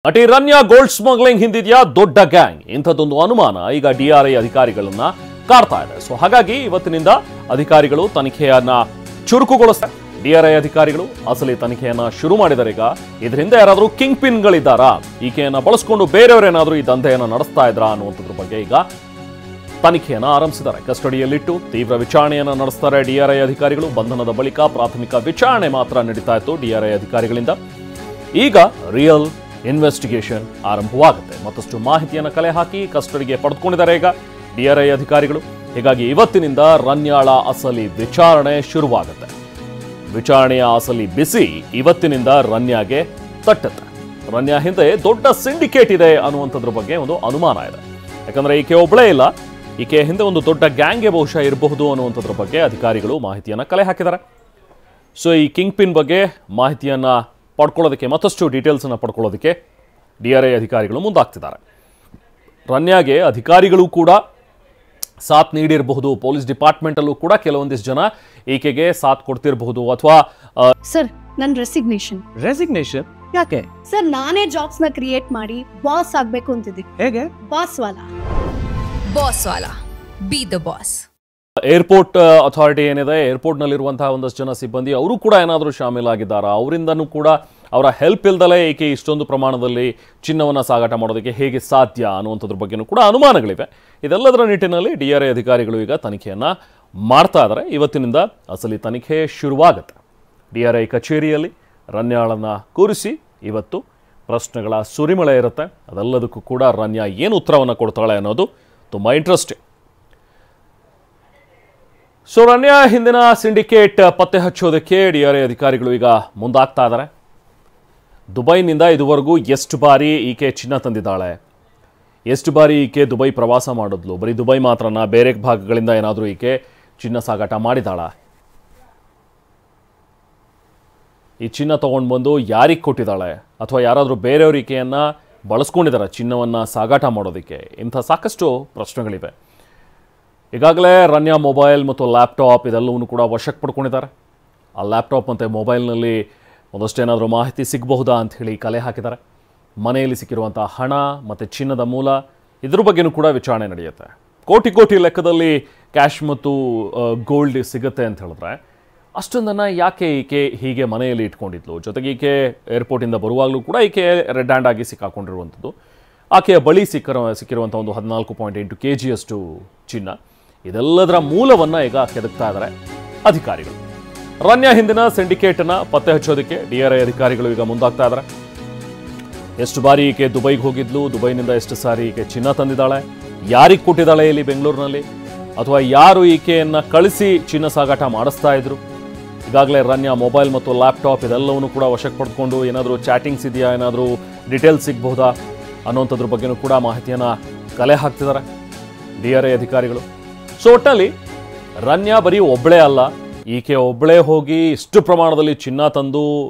ನಟಿ Ranya gold smuggling ಹಿಂದಿದೆಯಾ ದೊಡ್ಡ gang ಇಂಥದ್ದೊಂದು ಅನುಮಾನ ಈಗ ಡಿಆರ್ಐ ಅಧಿಕಾರಿಗಳನ್ನ ಕಾಡ್ತಾ ಇದೆ. ಸೊ ಹಾಗಾಗಿ ಇವತ್ತಿನಿಂದ ಅಧಿಕಾರಿಗಳು ತನಿಖೆಯನ್ನ ಚುರುಕುಗೊಳಿಸ್ತಾರೆ. ಡಿಆರ್ಐ ಅಧಿಕಾರಿಗಳು ಅಸಲಿ ತನಿಖೆಯನ್ನ ಶುರು ಮಾಡಿದ್ದಾರೆ. ಈಗ ಇದರಿಂದ ಯಾರಾದರೂ ಕಿಂಗ್ ಪಿನ್ಗಳಿದ್ದಾರಾ, ಈಕೆಯನ್ನ ಬಳಸ್ಕೊಂಡು ಬೇರೆಯವರೇನಾದರೂ ಈ ದಂಧೆಯನ್ನ ನಡೆಸ್ತಾ ಇದ್ರಾ ಅನ್ನುವಂಥದ್ರ ಬಗ್ಗೆ ಈಗ ತನಿಖೆಯನ್ನ ಆರಂಭಿಸಿದ್ದಾರೆ. ಕಸ್ಟಡಿಯಲ್ಲಿಟ್ಟು ತೀವ್ರ ವಿಚಾರಣೆಯನ್ನ ನಡೆಸ್ತಾರೆ ಡಿಆರ್ಐ ಅಧಿಕಾರಿಗಳು. ಬಂಧನದ ಬಳಿಕ ಪ್ರಾಥಮಿಕ ವಿಚಾರಣೆ ಮಾತ್ರ ನಡೀತಾ ಇತ್ತು ಡಿಆರ್ಐ ಅಧಿಕಾರಿಗಳಿಂದ. ಈಗ ರಿಯಲ್ ಇನ್ವೆಸ್ಟಿಗೇಷನ್ ಆರಂಭವಾಗುತ್ತೆ. ಮತ್ತಷ್ಟು ಮಾಹಿತಿಯನ್ನು ಕಲೆ ಹಾಕಿ ಕಸ್ಟಡಿಗೆ ಪಡೆದುಕೊಂಡಿದ್ದಾರೆ ಈಗ ಡಿಆರ್ಐ ಅಧಿಕಾರಿಗಳು. ಹೀಗಾಗಿ ಇವತ್ತಿನಿಂದ ರನ್ಯಾಳ ಅಸಲಿ ವಿಚಾರಣೆ ಶುರುವಾಗುತ್ತೆ. ವಿಚಾರಣೆಯ ಅಸಲಿ ಬಿಸಿ ಇವತ್ತಿನಿಂದ ರನ್ಯಾಗೆ ತಟ್ಟುತ್ತೆ. ರನ್ಯಾ ಹಿಂದೆ ದೊಡ್ಡ ಸಿಂಡಿಕೇಟ್ ಇದೆ ಅನ್ನುವಂಥದ್ರ ಬಗ್ಗೆ ಒಂದು ಅನುಮಾನ ಇದೆ. ಯಾಕಂದ್ರೆ ಈಕೆ ಒಬ್ಬಳೇ ಇಲ್ಲ, ಈಕೆ ಹಿಂದೆ ಒಂದು ದೊಡ್ಡ ಗ್ಯಾಂಗ್ಗೆ ಬಹುಶಃ ಇರಬಹುದು ಅನ್ನುವಂಥದ್ರ ಬಗ್ಗೆ ಅಧಿಕಾರಿಗಳು ಮಾಹಿತಿಯನ್ನು ಕಲೆ ಹಾಕಿದ್ದಾರೆ. ಸೊ ಈ ಕಿಂಗ್ ಪಿನ್ ಬಗ್ಗೆ ಮಾಹಿತಿಯನ್ನ ಪಡ್ಕೊಳ್ಳೋದಕ್ಕೆ, ಮತ್ತಷ್ಟು ಡೀಟೇಲ್ಸನ್ನು ಪಡ್ಕೊಳ್ಳೋದಕ್ಕೆ ಡಿಆರ್ಐ ಅಧಿಕಾರಿಗಳು ಮುಂದಾಗ್ತಿದ್ದಾರೆ. ರನ್ಯಾಗೆ ಅಧಿಕಾರಿಗಳು ಕೂಡ ಸಾಥ್ ನೀಡಿರಬಹುದು. ಪೊಲೀಸ್ ಡಿಪಾರ್ಟ್ಮೆಂಟಲ್ಲೂ ಕೂಡ ಕೆಲವೊಂದಿಷ್ಟು ಜನ ಈಕೆಗೆ ಸಾಥ್ ಕೊಡ್ತಿರಬಹುದು. ಅಥವಾ ಸರ್, ನನ್ನ ರೆಸಿಗ್ನೇಷನ್ ಯಾಕೆ ಸರ್? ನಾನೇ ಜಾಬ್ಸ್ ನ ಕ್ರಿಯೇಟ್ ಮಾಡಿ ಬಾಸ್ ಆಗ್ಬೇಕು ಅಂತಿದ್ದೀನಿ. ಹೇಗೆ? Boss Vala B the boss. Airport authority ಏನಿದೆ, ಏರ್ಪೋರ್ಟ್ನಲ್ಲಿರುವಂತಹ ಒಂದಷ್ಟು ಜನ ಸಿಬ್ಬಂದಿ ಅವರು ಕೂಡ ಏನಾದರೂ ಶಾಮೀಲಾಗಿದ್ದಾರಾ, ಅವರಿಂದನೂ ಕೂಡ ಅವರ ಹೆಲ್ಪ್ ಇಲ್ದಲೇ ಈಕೆ ಇಷ್ಟೊಂದು ಪ್ರಮಾಣದಲ್ಲಿ ಚಿನ್ನವನ್ನು ಸಾಗಾಟ ಮಾಡೋದಕ್ಕೆ ಹೇಗೆ ಸಾಧ್ಯ ಅನ್ನುವಂಥದ್ರ ಬಗ್ಗೆನೂ ಕೂಡ ಅನುಮಾನಗಳಿವೆ. ಇದೆಲ್ಲದರ ನಿಟ್ಟಿನಲ್ಲಿ ಡಿಆರ್ಐ ಅಧಿಕಾರಿಗಳು ಈಗ ತನಿಖೆಯನ್ನು ಮಾಡ್ತಾ ಇದ್ದಾರೆ. ಇವತ್ತಿನಿಂದ ಅಸಲಿ ತನಿಖೆ ಶುರುವಾಗುತ್ತೆ. ಡಿಆರ್ಐ ಕಚೇರಿಯಲ್ಲಿ ರನ್ಯಾಳನ್ನು ಕೂರಿಸಿ ಇವತ್ತು ಪ್ರಶ್ನೆಗಳ ಸುರಿಮಳೆ ಇರುತ್ತೆ. ಅದೆಲ್ಲದಕ್ಕೂ ಕೂಡ ರನ್ಯಾ ಏನು ಉತ್ತರವನ್ನು ಕೊಡ್ತಾಳೆ ಅನ್ನೋದು ತುಂಬ ಇಂಟ್ರೆಸ್ಟಿಂಗ್. ಸೊ ರನ್ಯಾ ಹಿಂದಿನ ಸಿಂಡಿಕೇಟ್ ಪತ್ತೆ ಹಚ್ಚೋದಕ್ಕೆ ಡಿಆರ್ಐ ಅಧಿಕಾರಿಗಳು ಈಗ ಮುಂದಾಗ್ತಾ ಇದ್ದಾರೆ. ದುಬೈನಿಂದ ಇದುವರೆಗೂ ಎಷ್ಟು ಬಾರಿ ಈಕೆ ಚಿನ್ನ ತಂದಿದ್ದಾಳೆ, ಎಷ್ಟು ಬಾರಿ ಈಕೆ ದುಬೈ ಪ್ರವಾಸ ಮಾಡಿದ್ಲು, ಬರೀ ದುಬೈ ಮಾತ್ರನ, ಬೇರೆ ಭಾಗಗಳಿಂದ ಏನಾದರೂ ಈಕೆ ಚಿನ್ನ ಸಾಗಾಟ ಮಾಡಿದಾಳ, ಈ ಚಿನ್ನ ತೊಗೊಂಡು ಬಂದು ಯಾರಿಗೆ ಕೊಟ್ಟಿದ್ದಾಳೆ, ಅಥವಾ ಯಾರಾದರೂ ಬೇರೆಯವ್ರ ಈಕೆಯನ್ನು ಬಳಸ್ಕೊಂಡಿದ್ದಾರೆ ಚಿನ್ನವನ್ನು ಸಾಗಾಟ ಮಾಡೋದಕ್ಕೆ, ಇಂಥ ಸಾಕಷ್ಟು ಪ್ರಶ್ನೆಗಳಿವೆ. ಈಗಾಗಲೇ ರನ್ಯಾ ಮೊಬೈಲ್ ಮತ್ತು ಲ್ಯಾಪ್ಟಾಪ್ ಇದೆಲ್ಲವೂ ಕೂಡ ವಶಕ್ಕೆ ಪಡ್ಕೊಂಡಿದ್ದಾರೆ. ಆ ಲ್ಯಾಪ್ಟಾಪ್ ಮತ್ತು ಮೊಬೈಲ್ನಲ್ಲಿ ಒಂದಷ್ಟೇನಾದರೂ ಮಾಹಿತಿ ಸಿಗಬಹುದಾ ಅಂಥೇಳಿ ಕಲೆ ಹಾಕಿದ್ದಾರೆ. ಮನೆಯಲ್ಲಿ ಸಿಕ್ಕಿರುವಂಥ ಹಣ ಮತ್ತು ಚಿನ್ನದ ಮೂಲ, ಇದ್ರ ಬಗ್ಗೆನೂ ಕೂಡ ವಿಚಾರಣೆ ನಡೆಯುತ್ತೆ. ಕೋಟಿ ಕೋಟಿ ಲೆಕ್ಕದಲ್ಲಿ ಕ್ಯಾಶ್ ಮತ್ತು ಗೋಲ್ಡ್ ಸಿಗುತ್ತೆ ಅಂತ ಹೇಳಿದ್ರೆ ಅಷ್ಟೊಂದನ್ನು ಯಾಕೆ ಈಕೆ ಹೀಗೆ ಮನೆಯಲ್ಲಿ ಇಟ್ಕೊಂಡಿದ್ಲು? ಜೊತೆಗೆ ಈಕೆ ಏರ್ಪೋರ್ಟಿಂದ ಬರುವಾಗಲೂ ಕೂಡ ಈಕೆ ರೆಡ್ ಹ್ಯಾಂಡ್ ಆಗಿ ಸಿಕ್ಕಾಕೊಂಡಿರುವಂಥದ್ದು. ಆಕೆಯ ಬಳಿ ಸಿಕ್ಕಿರುವಂಥ ಒಂದು 14.8 kg ಚಿನ್ನ, ಇದೆಲ್ಲದರ ಮೂಲವನ್ನು ಈಗ ಕೆದಕ್ತಾ ಇದ್ದಾರೆ ಅಧಿಕಾರಿಗಳು. ರನ್ಯಾ ಹಿಂದಿನ ಸಿಂಡಿಕೇಟನ್ನು ಪತ್ತೆ ಹಚ್ಚೋದಕ್ಕೆ ಡಿಆರ್ಐ ಅಧಿಕಾರಿಗಳು ಈಗ ಮುಂದಾಗ್ತಾ ಇದ್ದಾರೆ. ಎಷ್ಟು ಬಾರಿ ಈಕೆ ದುಬೈಗೆ ಹೋಗಿದ್ಲು, ದುಬೈನಿಂದ ಎಷ್ಟು ಸಾರಿ ಈಕೆ ಚಿನ್ನ ತಂದಿದ್ದಾಳೆ, ಯಾರಿಗೆ ಕೊಟ್ಟಿದ್ದಾಳೆ ಇಲ್ಲಿ ಬೆಂಗಳೂರಿನಲ್ಲಿ, ಅಥವಾ ಯಾರು ಈಕೆಯನ್ನು ಕಳಿಸಿ ಚಿನ್ನ ಸಾಗಾಟ ಮಾಡಿಸ್ತಾ ಇದ್ರು. ಈಗಾಗಲೇ ರನ್ಯಾ ಮೊಬೈಲ್ ಮತ್ತು ಲ್ಯಾಪ್ಟಾಪ್ ಇದೆಲ್ಲವನ್ನೂ ಕೂಡ ವಶಕ್ಕೆ ಪಡೆದುಕೊಂಡು ಏನಾದರೂ ಚಾಟಿಂಗ್ಸ್ ಇದೆಯಾ, ಏನಾದರೂ ಡೀಟೇಲ್ಸ್ ಸಿಗಬಹುದಾ ಅನ್ನೋಂಥದ್ರ ಬಗ್ಗೆನೂ ಕೂಡ ಮಾಹಿತಿಯನ್ನು ಕಲೆ ಹಾಕ್ತಿದ್ದಾರೆ ಡಿಆರ್ಐ ಅಧಿಕಾರಿಗಳು. ಸೊ ಒಟ್ಟಲ್ಲಿ ರನ್ಯಾ ಬರೀ ಒಬ್ಬಳೇ ಅಲ್ಲ, ಈಕೆ ಒಬ್ಬಳೇ ಹೋಗಿ ಇಷ್ಟು ಪ್ರಮಾಣದಲ್ಲಿ ಚಿನ್ನ ತಂದು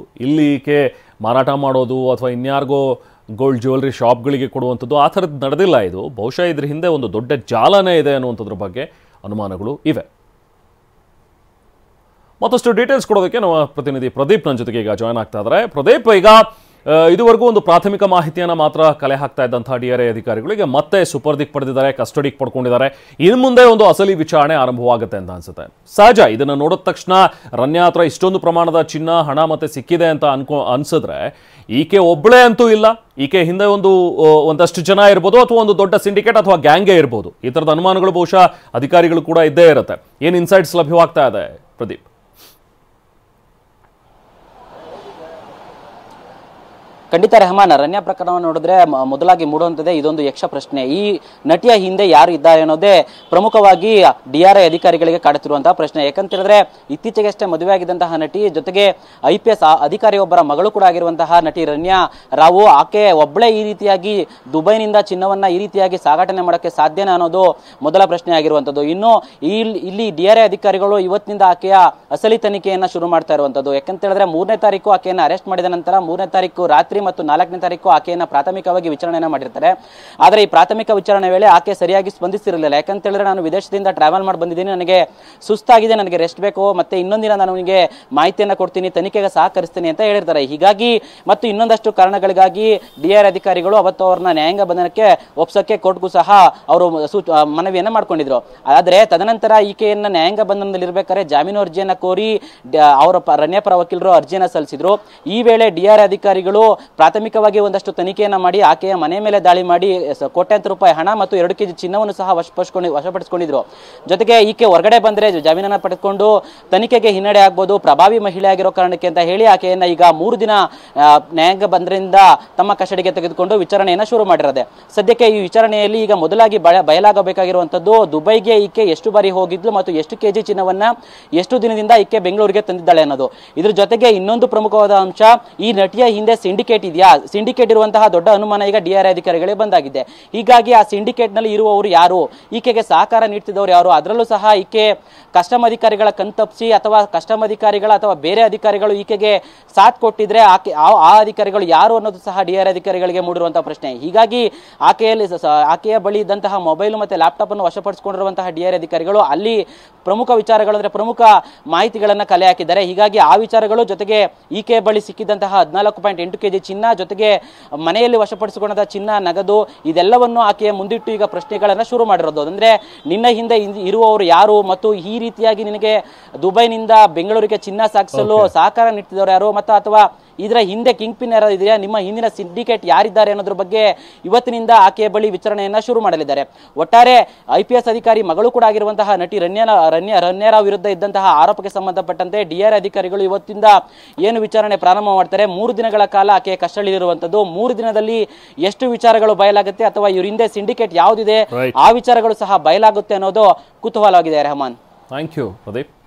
ಇಲ್ಲಿ ಈಕೆ ಮಾರಾಟ ಮಾಡೋದು ಅಥವಾ ಇನ್ಯಾರಿಗೋ ಗೋಲ್ಡ್ ಜ್ಯುವೆಲ್ರಿ ಶಾಪ್ಗಳಿಗೆ ಕೊಡುವಂಥದ್ದು ಆ ಥರದ್ದು ನಡೆದಿಲ್ಲ. ಇದು ಬಹುಶಃ ಇದ್ರ ಹಿಂದೆ ಒಂದು ದೊಡ್ಡ ಜಾಲನೇ ಇದೆ ಅನ್ನುವಂಥದ್ರ ಬಗ್ಗೆ ಅನುಮಾನಗಳು ಇವೆ. ಮತ್ತಷ್ಟು ಡೀಟೇಲ್ಸ್ ಕೊಡೋದಕ್ಕೆ ನಮ್ಮ ಪ್ರತಿನಿಧಿ ಪ್ರದೀಪ್ ನನ್ನ ಜೊತೆಗೆ ಈಗ ಜಾಯ್ನ್ ಆಗ್ತಾ ಇದ್ದಾರೆ. ಪ್ರದೀಪ್, ಈಗ ಇದುವರೆಗೂ ಒಂದು ಪ್ರಾಥಮಿಕ ಮಾಹಿತಿಯನ್ನು ಮಾತ್ರ ಕಲೆ ಹಾಕ್ತಾ ಇದ್ದಂತಹ ಡಿಆರ್ಐ ಅಧಿಕಾರಿಗಳಿಗೆ ಮತ್ತೆ ಸುಪರ್ದಿಗೆ ಪಡೆದಿದ್ದಾರೆ, ಕಸ್ಟಡಿಗೆ ಪಡ್ಕೊಂಡಿದ್ದಾರೆ. ಇನ್ನು ಮುಂದೆ ಒಂದು ಅಸಲಿ ವಿಚಾರಣೆ ಆರಂಭವಾಗುತ್ತೆ ಅಂತ ಅನ್ಸುತ್ತೆ. ಸಹಜ, ಇದನ್ನು ನೋಡಿದ ತಕ್ಷಣ ರನ್ಯಾ ಹತ್ರ ಇಷ್ಟೊಂದು ಪ್ರಮಾಣದ ಚಿನ್ನ, ಹಣ ಮತ್ತೆ ಸಿಕ್ಕಿದೆ ಅಂತ ಅನ್ಸಿದ್ರೆ ಈಕೆ ಒಬ್ಬಳೇ ಅಂತೂ ಇಲ್ಲ, ಈಕೆ ಹಿಂದೆ ಒಂದಷ್ಟು ಜನ ಇರ್ಬೋದು, ಅಥವಾ ಒಂದು ದೊಡ್ಡ ಸಿಂಡಿಕೇಟ್ ಅಥವಾ ಗ್ಯಾಂಗೇ ಇರ್ಬೋದು. ಈ ಥರದ ಅನುಮಾನಗಳು ಬಹುಶಃ ಅಧಿಕಾರಿಗಳು ಕೂಡ ಇದ್ದೇ ಇರುತ್ತೆ. ಏನು ಇನ್ಸೈಟ್ಸ್ ಲಭ್ಯವಾಗ್ತಾ ಇದೆ ಪ್ರದೀಪ್? ಖಂಡಿತ ರೆಹಮಾನ್, ರನ್ಯಾ ಪ್ರಕರಣವನ್ನು ನೋಡಿದ್ರೆ ಮೊದಲಾಗಿ ಮೂಡುವಂಥದ್ದೇ ಇದೊಂದು ಯಕ್ಷ ಪ್ರಶ್ನೆ. ಈ ನಟಿಯ ಹಿಂದೆ ಯಾರು ಇದ್ದಾರೆ ಅನ್ನೋದೇ ಪ್ರಮುಖವಾಗಿ ಡಿಆರ್ಐ ಅಧಿಕಾರಿಗಳಿಗೆ ಕಾಡುತ್ತಿರುವಂತಹ ಪ್ರಶ್ನೆ. ಯಾಕಂತೇಳಿದ್ರೆ ಇತ್ತೀಚೆಗಷ್ಟೇ ಮದುವೆಯಾಗಿದ್ದಂತಹ ನಟಿ, ಜೊತೆಗೆ IPS ಅಧಿಕಾರಿಯೊಬ್ಬರ ಮಗಳು ಕೂಡ ಆಗಿರುವಂತಹ ನಟಿ ರನ್ಯಾ ರಾವು, ಆಕೆ ಒಬ್ಬಳೇ ಈ ರೀತಿಯಾಗಿ ದುಬೈನಿಂದ ಚಿನ್ನವನ್ನ ಈ ರೀತಿಯಾಗಿ ಸಾಗಾಟನೆ ಮಾಡೋಕ್ಕೆ ಸಾಧ್ಯನಾ ಅನ್ನೋದು ಮೊದಲ ಪ್ರಶ್ನೆ ಆಗಿರುವಂಥದ್ದು. ಇನ್ನು ಇಲ್ಲಿ ಡಿಆರ್ಐ ಅಧಿಕಾರಿಗಳು ಇವತ್ತಿನಿಂದ ಆಕೆಯ ಅಸಲಿ ತನಿಖೆಯನ್ನ ಶುರು ಮಾಡ್ತಾ ಇರುವಂಥದ್ದು. ಯಾಕಂತೇಳಿದ್ರೆ 3ನೇ ತಾರೀಕು ಆಕೆಯನ್ನು ಅರೆಸ್ಟ್ ಮಾಡಿದ ನಂತರ 3ನೇ ತಾರೀಕು ರಾತ್ರಿ ತಾರೀಕಿನಲ್ಲಿ ಮತ್ತು 4ನೇ ತಾರೀಕು ಆಕೆಯನ್ನ ಪ್ರಾಥಮಿಕವಾಗಿ ವಿಚಾರಣೆಯನ್ನ ಮಾಡಿರ್ತಾರೆ. ಆದರೆ ಈ ಪ್ರಾಥಮಿಕ ವಿಚಾರಣೆ ವೇಳೆ ಆಕೆ ಸರಿಯಾಗಿ ಸ್ಪಂದಿಸಿರಲಿಲ್ಲ. ಯಾಕಂತ ಹೇಳಿದ್ರೆ ನಾನು ವಿದೇಶದಿಂದ ಟ್ರಾವೆಲ್ ಮಾಡಿ ಬಂದಿದ್ದೀನಿ, ನನಗೆ ಸುಸ್ತಾಗಿದೆ, ನನಗೆ ರೆಸ್ಟ್ ಬೇಕು, ಮತ್ತೆ ಇನ್ನೊಂದಿನ ನಾನು ನಿಮಗೆ ಮಾಹಿತಿಯನ್ನ ಕೊಡ್ತೀನಿ, ತನಿಖೆಗೆ ಸಹಕರಿಸ್ತೀನಿ ಅಂತ ಹೇಳಿರ್ತಾರೆ. ಹೀಗಾಗಿ ಮತ್ತು ಇನ್ನೊಂದಷ್ಟು ಕಾರಣಗಳಿಗಾಗಿ DRI ಅಧಿಕಾರಿಗಳು ಅವತ್ತು ಅವ್ರನ್ನ ನ್ಯಾಯಾಂಗ ಬಂಧನಕ್ಕೆ ಒಪ್ಸಕ್ಕೆ ಕೋರ್ಟ್ಗೂ ಸಹ ಅವರು ಮನವಿಯನ್ನ ಮಾಡ್ಕೊಂಡಿದ್ರು. ಆದ್ರೆ ತದನಂತರ ಈಕೆಯನ್ನ ನ್ಯಾಯಾಂಗ ಬಂಧನದಲ್ಲಿ ಇರಬೇಕಾದ್ರೆ ಜಾಮೀನು ಅರ್ಜಿಯನ್ನ ಕೋರಿ ಅವರ ರಣ್ಯಾ ಪರ ವಕೀಲರು ಅರ್ಜಿಯನ್ನ ಸಲ್ಲಿಸಿದ್ರು. ಈ ವೇಳೆ DRI ಅಧಿಕಾರಿಗಳು ಪ್ರಾಥಮಿಕವಾಗಿ ಒಂದಷ್ಟು ತನಿಖೆಯನ್ನ ಮಾಡಿ ಆಕೆಯ ಮನೆ ಮೇಲೆ ದಾಳಿ ಮಾಡಿ ಕೋಟ್ಯಾಂತರ ರೂಪಾಯಿ ಹಣ ಮತ್ತು 2 kg ಚಿನ್ನವನ್ನು ಸಹ ವಶಪಡಿಸಿಕೊಂಡಿದ್ರು. ಜೊತೆಗೆ ಈಕೆ ಹೊರಗಡೆ ಬಂದ್ರೆ ಜಾಮೀನನ್ನ ಪಡೆದುಕೊಂಡು ತನಿಖೆಗೆ ಹಿನ್ನಡೆ ಆಗ್ಬೋದು, ಪ್ರಭಾವಿ ಮಹಿಳೆ ಆಗಿರೋ ಕಾರಣಕ್ಕೆ ಅಂತ ಹೇಳಿ ಆಕೆಯನ್ನ ಈಗ 3 ದಿನ ನ್ಯಾಯಾಂಗ ಬಂಧನದಿಂದ ತಮ್ಮ ಕಸ್ಟಡಿಗೆ ತೆಗೆದುಕೊಂಡು ವಿಚಾರಣೆಯನ್ನ ಶುರು ಮಾಡಿರೋದೆ. ಸದ್ಯಕ್ಕೆ ಈ ವಿಚಾರಣೆಯಲ್ಲಿ ಈಗ ಮೊದಲಾಗಿ ಬಯಲಾಗಬೇಕಾಗಿರುವಂತದ್ದು ದುಬೈಗೆ ಈಕೆ ಎಷ್ಟು ಬಾರಿ ಹೋಗಿದ್ಲು ಮತ್ತು ಎಷ್ಟು kg ಚಿನ್ನವನ್ನ ಎಷ್ಟು ದಿನದಿಂದ ಈಕೆ ಬೆಂಗಳೂರಿಗೆ ತಂದಿದ್ದಾಳೆ ಅನ್ನೋದು. ಇದ್ರ ಜೊತೆಗೆ ಇನ್ನೊಂದು ಪ್ರಮುಖವಾದ ಅಂಶ, ಈ ನಟಿಯ ಹಿಂದೆ ಸಿಂಡಿಕೇಟ್ ಇದೆಯಾ, ಸಿಂಡಿಕೇಟ್ ಇರುವಂತಹ ದೊಡ್ಡ ಅನುಮಾನ ಈಗ DRI ಅಧಿಕಾರಿಗಳಿಗೆ ಬಂದಾಗಿದೆ. ಹೀಗಾಗಿ ಆ ಸಿಂಡಿಕೇಟ್ ನಲ್ಲಿ ಇರುವವರು ಯಾರು, ಈಕೆಗೆ ಸಹಕಾರ ನೀಡ್ತಿದ್ದವರು ಯಾರು, ಅದರಲ್ಲೂ ಸಹ ಈಕೆ ಕಸ್ಟಮ್ ಅಧಿಕಾರಿಗಳ ಕಣ್ತಪ್ಪಿಸಿ ಅಥವಾ ಕಸ್ಟಮ್ ಅಧಿಕಾರಿಗಳ ಅಥವಾ ಬೇರೆ ಅಧಿಕಾರಿಗಳು ಈಕೆಗೆ ಸಾಥ್ ಕೊಟ್ಟಿದ್ರೆ ಆ ಅಧಿಕಾರಿಗಳು ಯಾರು ಅನ್ನೋದು ಸಹ DRI ಅಧಿಕಾರಿಗಳಿಗೆ ಮೂಡಿರುವಂತಹ ಪ್ರಶ್ನೆ. ಹೀಗಾಗಿ ಆಕೆಯ ಬಳಿ ಇದ್ದಂತಹ ಮೊಬೈಲ್ ಮತ್ತೆ ಲ್ಯಾಪ್ಟಾಪ್ ಅನ್ನು ವಶಪಡಿಸಿಕೊಂಡಿರುವಂತಹ DRI ಅಧಿಕಾರಿಗಳು ಅಲ್ಲಿ ಪ್ರಮುಖ ವಿಚಾರಗಳು ಅಂದ್ರೆ ಪ್ರಮುಖ ಮಾಹಿತಿಗಳನ್ನ ಕಲೆ ಹಾಕಿದ್ದಾರೆ. ಹೀಗಾಗಿ ಆ ವಿಚಾರಗಳು ಜೊತೆಗೆ ಈಕೆಯ ಬಳಿ ಸಿಕ್ಕಿದಂತಹ 14.8 kg ಚಿನ್ನ, ಜೊತೆಗೆ ಮನೆಯಲ್ಲಿ ವಶಪಡಿಸಿಕೊಂಡ ಚಿನ್ನ, ನಗದು, ಇದೆಲ್ಲವನ್ನು ಆಕೆಯ ಮುಂದಿಟ್ಟು ಈಗ ಪ್ರಶ್ನೆಗಳನ್ನ ಶುರು ಮಾಡಿರೋದು. ಅಂದ್ರೆ ನಿನ್ನ ಹಿಂದೆ ಇರುವವರು ಯಾರು ಮತ್ತು ಈ ರೀತಿಯಾಗಿ ನಿನಗೆ ದುಬೈನಿಂದ ಬೆಂಗಳೂರಿಗೆ ಚಿನ್ನ ಸಾಗಿಸಲು ಸಹಕಾರ ನೀಡ್ತಿದ್ದವರು ಯಾರು, ಮತ್ತು ಅಥವಾ ಇದರ ಹಿಂದೆ ಕಿಂಗ್ ಪಿನ್ ಯಾರು ಇದೆಯಾ, ನಿಮ್ಮ ಹಿಂದಿನ ಸಿಂಡಿಕೇಟ್ ಯಾರಿದ್ದಾರೆ ಅನ್ನೋದ್ರ ಬಗ್ಗೆ ಇವತ್ತಿನಿಂದ ಆಕೆಯ ಬಳಿ ವಿಚಾರಣೆಯನ್ನ ಶುರು ಮಾಡಲಿದ್ದಾರೆ. ಒಟ್ಟಾರೆ IPS ಅಧಿಕಾರಿ ಮಗಳು ಕೂಡ ಆಗಿರುವಂತಹ ನಟಿ ರಣ್ಯಾರಾವ್ ವಿರುದ್ಧ ಇದ್ದಂತಹ ಆರೋಪಕ್ಕೆ ಸಂಬಂಧಪಟ್ಟಂತೆ DRI ಅಧಿಕಾರಿಗಳು ಇವತ್ತಿಂದ ಏನು ವಿಚಾರಣೆ ಪ್ರಾರಂಭ ಮಾಡ್ತಾರೆ, 3 ದಿನಗಳ ಕಾಲ ಆಕೆಯ ಕಸ್ಟಡಿಯಲ್ಲಿರುವಂತದ್ದು. 3 ದಿನದಲ್ಲಿ ಎಷ್ಟು ವಿಚಾರಗಳು ಬಯಲಾಗುತ್ತೆ ಅಥವಾ ಇವ್ರ ಹಿಂದೆ ಸಿಂಡಿಕೇಟ್ ಯಾವುದಿದೆ ಆ ವಿಚಾರಗಳು ಸಹ ಬಯಲಾಗುತ್ತೆ ಅನ್ನೋದು ಕುತೂಹಲವಾಗಿದೆ. Rehman, thank you Pradeep.